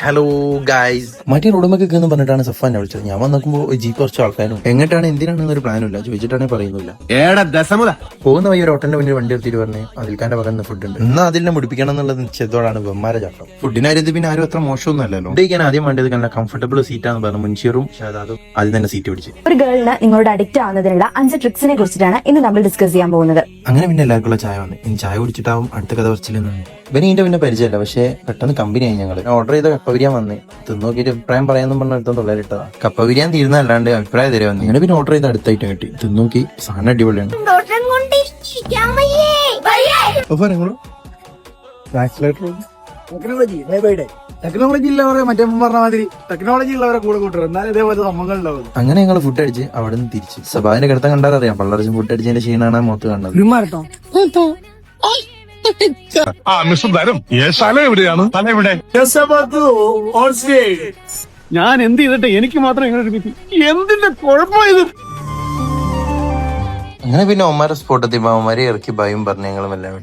Hello guys, മറ്റേ റോഡുമൊക്കെ എന്ന് പറഞ്ഞിട്ടാണ് സഫാനെ വിളിച്ചത്. ഞാൻ വന്നോക്കുമ്പോ ജീപ്പ് കുറച്ച് ആൾക്കാരും എങ്ങോട്ടാണ് എന്തിനാണെന്നൊരു പ്ലാനും ഇല്ല. ചോദിച്ചിട്ടാണ് പറയുന്നില്ല. പോകുന്ന വഴി ഒരു ഹോട്ടലിന്റെ മുന്നിൽ വണ്ടി എടുത്തിട്ട് പറഞ്ഞ് അതിൽക്കാന്റെ പകർന്ന ഫുഡ് ഉണ്ട്, ഇന്ന് അതിനെ മുടിപ്പിക്കണം എന്നുള്ള നിശ്ചയത്തോടാണ് വെമ്മാര ചാട്ടം. ഫുഡിന്റെ കാര്യത്തിൽ പിന്നെ ആരും അത്ര മോശമൊന്നും അല്ലല്ലോ. ഫുഡ് കഴിക്കാൻ ആദ്യം വേണ്ടത് നല്ല കംഫർട്ടബിൾ സീറ്റാന്ന് പറഞ്ഞു മുൻഷീറും ഷാദാദും ആദ്യം തന്നെ സീറ്റ് പിടിച്ച്. ഒരു ഗേളിന് നിങ്ങളോട് അഡിക്റ്റ് ആവുന്നതിനുള്ള 5 ട്രിക്സിനെ കുറിച്ചിട്ടാണ് ഇന്ന് നമ്മൾ ഡിസ്കസ് ചെയ്യാൻ പോകുന്നത്. അങ്ങനെ പിന്നെ എല്ലാവർക്കുള്ള ചായ വന്നു. ഇനി ചായ കുടിച്ചിട്ടാവും അടുത്ത കഥ പറച്ചില്ലെന്നാണ്. ഇവനെ പിന്നെ പരിചയമല്ല, പക്ഷേ പെട്ടെന്ന് കമ്പനി ആയി. ഞങ്ങൾ ഓർഡർ ചെയ്ത കപ്പ ബിരിയാൻ വന്നേ തിന്നോക്കിയിട്ട് അഭിപ്രായം പറയാന്നും പറഞ്ഞ അടുത്ത തൊള്ളയിലിട്ടതാ. കപ്പ ബിരിയാൻ തീരുന്നല്ലാണ്ട് അഭിപ്രായം തരാൻ വന്നു. അങ്ങനെ പിന്നെ ഓർഡർ ചെയ്ത് അടുത്തായിട്ട് കിട്ടി. തിന്നോക്കി സാധനം അടിപൊളിയാണ്. ടെക്നോളജി ഉള്ളവരെ മറ്റേ പറഞ്ഞ മാതിരി ടെക്നോളജി ഉള്ളവരെ കൂടെ കൂട്ടും, എന്നാലും ഇതേപോലെ സംഭവങ്ങൾ ഉണ്ടാവും. അങ്ങനെ ഞങ്ങൾ ഫുഡ് അടിച്ച് അവിടെ നിന്ന് തിരിച്ച് സഭാവിന്റെ കിടത്തം കണ്ടാലറിയാം പള്ളറച്ചും ഫുഡ് അടിച്ചതിന്റെ ക്ഷീണാണ് മുഖത്ത് കണ്ടത്. എവിടെയാണ് ഞാൻ എന്ത് ചെയ്തിട്ട് എനിക്ക് മാത്രം ഇങ്ങനെ എന്തിന്റെ കുഴപ്പമായത്? അങ്ങനെ പിന്നെ ഒമാരെ സ്പോട്ടെത്തിയപ്പോ അവന്മാരെ ഇറക്കി ഭയം പറഞ്ഞു ഞങ്ങളും എല്ലാം.